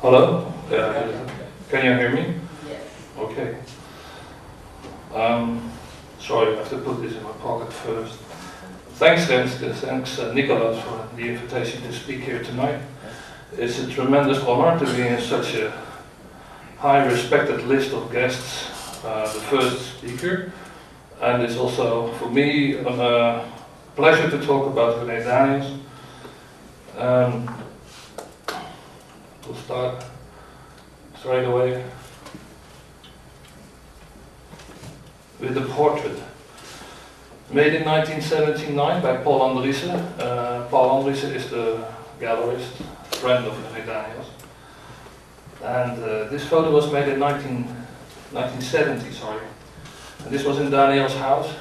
Hello? Can you hear me? Yes. Okay. Sorry, I have to put this in my pocket first. Thanks, Nicolas, for the invitation to speak here tonight. It's a tremendous honor to be in such a high respected list of guests, the first speaker. And it's also, for me, a pleasure to talk about René Daniëls. We'll start straight away with the portrait. Made in 1979 by Paul Andriessen. Paul Andriessen is the gallerist, friend of René Daniëls. And this photo was made in 1970, sorry. And this was in Daniëls' house,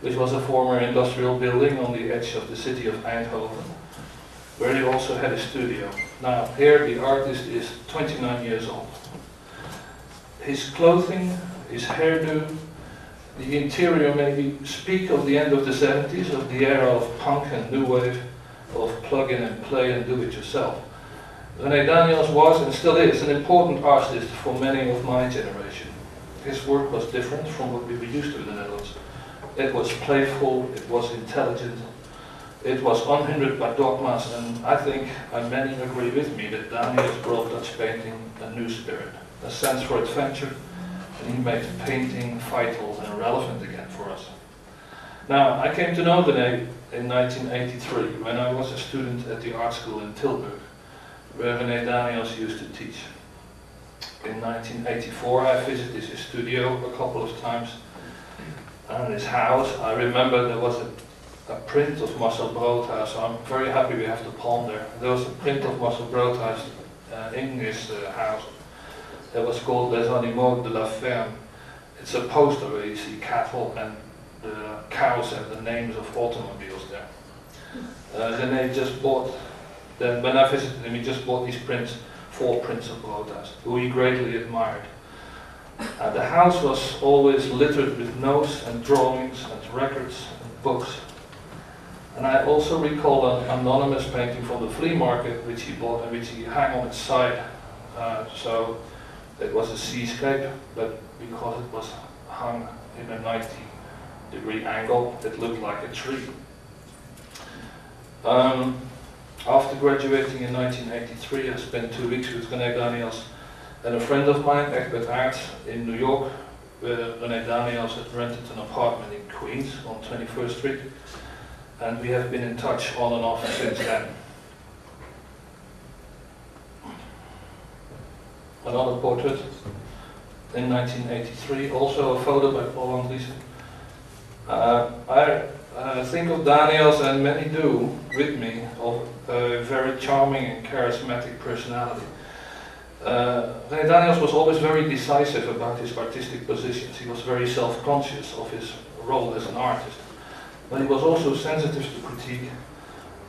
which was a former industrial building on the edge of the city of Eindhoven, where he also had a studio. Now, here the artist is 29 years old. His clothing, his hairdo, the interior maybe speak of the end of the 70s, of the era of punk and new wave, of plug in and play and do it yourself. René Daniëls was and still is an important artist for many of my generation. His work was different from what we were used to in the Netherlands. It was playful, it was intelligent, it was unhindered by dogmas, and I think many agree with me that Daniëls brought Dutch painting a new spirit, a sense for adventure, and he made painting vital and relevant again for us. Now, I came to know René in 1983 when I was a student at the art school in Tilburg, where René Daniëls used to teach. In 1984 I visited his studio a couple of times, and his house. I remember there was a print of Marcel Broodhuis, so I'm very happy we have the palm there. There was a print of Marcel Broodhuis in his house. It was called Les Animaux de la Ferme. It's a poster where you see cattle and the cows have the names of automobiles there. René just bought, then when I visited him, he just bought these prints, 4 prints of Broodhuis, who he greatly admired. The house was always littered with notes and drawings and records and books. And I also recall an anonymous painting from the flea market which he bought and which he hung on its side. So it was a seascape, but because it was hung in a 90-degree angle, it looked like a tree. After graduating in 1983, I spent 2 weeks with René Daniëls and a friend of mine, Egbert Aerts, in New York, where René Daniëls had rented an apartment in Queens on 21st Street, and we have been in touch on and off since then. Another portrait in 1983, also a photo by Paul Andriessen. I think of Daniëls, and many do with me, of a very charming and charismatic personality. René Daniëls was always very decisive about his artistic positions. He was very self-conscious of his role as an artist. But he was also sensitive to critique,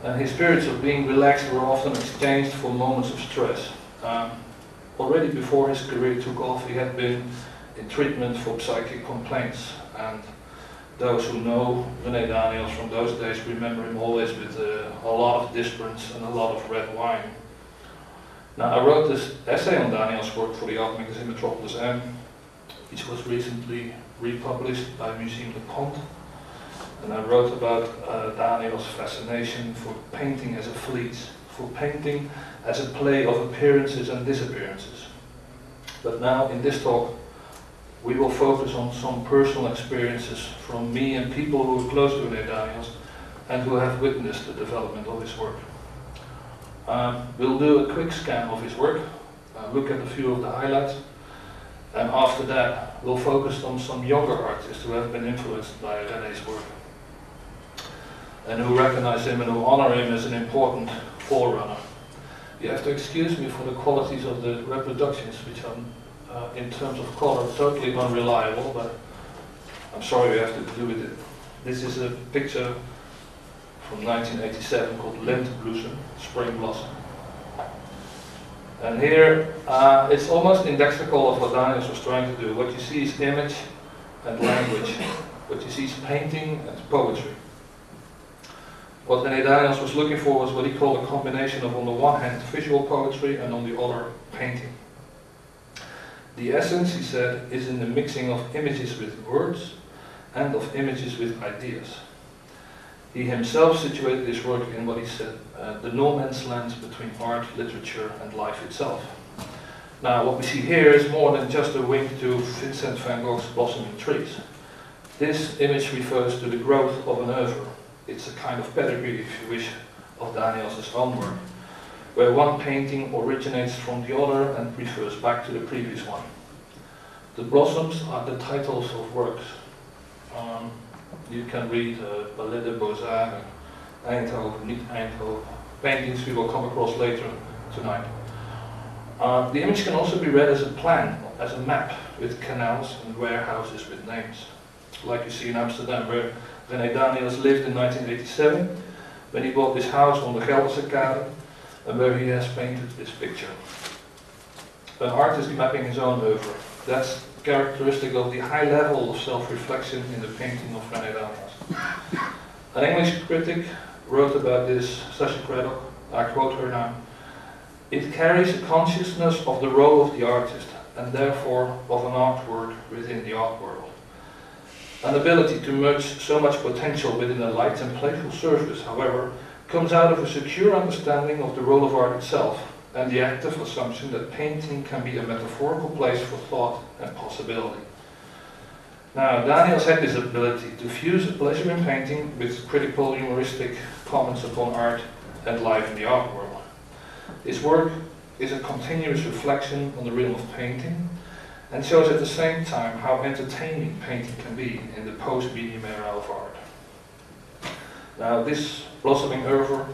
and his periods of being relaxed were often exchanged for moments of stress. Already before his career took off, he had been in treatment for psychic complaints, and those who know René Daniëls from those days remember him always with a lot of dispirants and a lot of red wine. Now, I wrote this essay on Daniëls' work for the art magazine Metropolis M, which was recently republished by Museum de Pont, and I wrote about Daniëls' fascination for painting as a fleece, for painting as a play of appearances and disappearances. But now, in this talk, we will focus on some personal experiences from me and people who are close to René Daniëls and who have witnessed the development of his work. We'll do a quick scan of his work, look at a few of the highlights, and after that we'll focus on some younger artists who have been influenced by René's work and who recognize him and who honor him as an important forerunner. You have to excuse me for the qualities of the reproductions, which are in terms of color totally unreliable, but I'm sorry we have to do with it. This is a picture from 1987 called Lentebloesem, Spring Blossom. And here it's almost indexical of what Daniëls was trying to do. What you see is image and language. What you see is painting and poetry. What René Daniëls was looking for was what he called a combination of, on the one hand, visual poetry and on the other, painting. The essence, he said, is in the mixing of images with words and of images with ideas. He himself situated his work in what he said, the no man's land between art, literature and life itself. Now what we see here is more than just a wink to Vincent van Gogh's blossoming trees. This image refers to the growth of an oeuvre. It's a kind of pedigree, if you wish, of Daniëls' own work, where one painting originates from the other and refers back to the previous one. The blossoms are the titles of works. You can read Ballet de Beaux-Arts, Eindhoven, niet Eindhoven, paintings we will come across later tonight. The image can also be read as a plan, as a map, with canals and warehouses with names, like you see in Amsterdam, where René Daniëls lived in 1987, when he bought this house on the Gelderse Kade, and where he has painted this picture. An artist mapping his own oeuvre. That's characteristic of the high level of self-reflection in the painting of René Daniëls. An English critic wrote about this, Sasha Craddock, I quote her now, "It carries a consciousness of the role of the artist, and therefore of an artwork within the art world. An ability to merge so much potential within a light and playful surface, however, comes out of a secure understanding of the role of art itself, and the active assumption that painting can be a metaphorical place for thought and possibility." Now, Daniëls had this ability to fuse a pleasure in painting with critical, humoristic comments upon art and life in the art world. His work is a continuous reflection on the realm of painting, and shows at the same time how entertaining painting can be in the post-medium era of art. Now, this blossoming oeuvre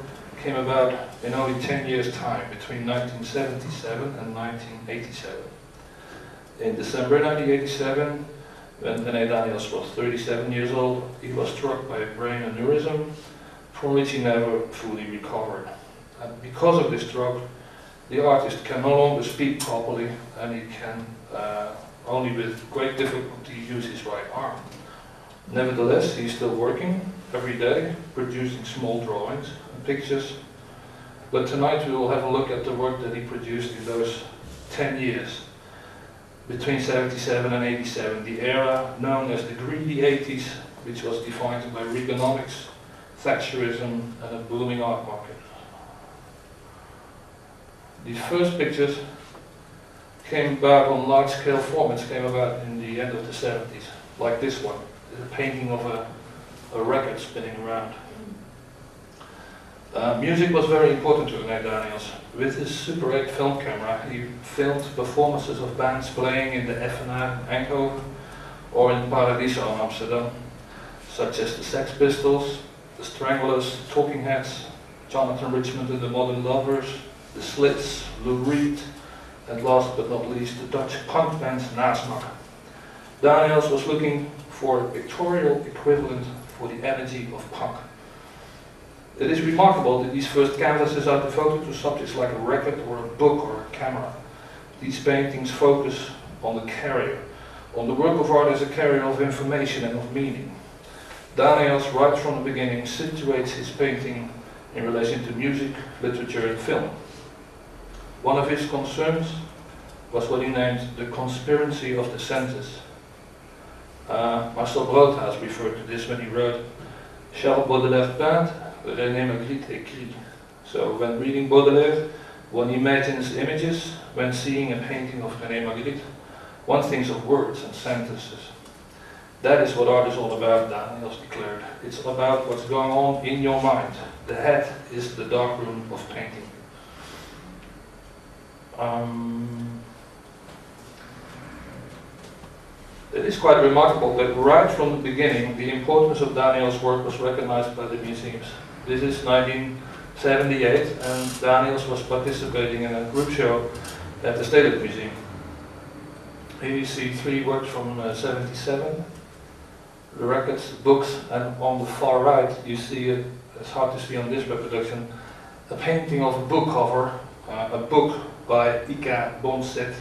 came about in only 10 years' time, between 1977 and 1987. In December 1987, when René Daniëls was 37 years old, he was struck by a brain aneurysm from which he never fully recovered. And because of this stroke, the artist can no longer speak properly, and he can only with great difficulty use his right arm. Nevertheless, he's still working every day, producing small drawings and pictures. But tonight we will have a look at the work that he produced in those 10 years, between 77 and 87, the era known as the greedy 80s, which was defined by Reaganomics, Thatcherism and a booming art market. The first pictures came about on large-scale formats, came about in the end of the 70s, like this one, the painting of a record spinning around. Music was very important to René Daniëls. With his Super 8 film camera, he filmed performances of bands playing in the FNA in Eindhoven or in Paradiso in Amsterdam, such as the Sex Pistols, the Stranglers, the Talking Heads, Jonathan Richman and the Modern Lovers, the Slits, Lou Reed, and last but not least the Dutch punk band Nasmak. Daniëls was looking for a pictorial equivalent for the energy of punk. It is remarkable that these first canvases are devoted to subjects like a record or a book or a camera. These paintings focus on the carrier, on the work of art as a carrier of information and of meaning. Daniëls, right from the beginning, situates his painting in relation to music, literature and film. One of his concerns was what he named the conspiracy of the senses. Marcel Broodhaas referred to this when he wrote, Charles Baudelaire peint, René Magritte écrit. So when reading Baudelaire, one imagines images. When seeing a painting of René Magritte, one thinks of words and sentences. That is what art is all about, Daniëls declared. It's about what's going on in your mind. The head is the darkroom of painting. It is quite remarkable that right from the beginning the importance of Daniëls' work was recognized by the museums. This is 1978 and Daniëls was participating in a group show at the Stedelijk Museum. Here you see three works from 77, the records, books, and on the far right you see, it's hard to see on this reproduction, a painting of a book cover, a book by Ika Bonset.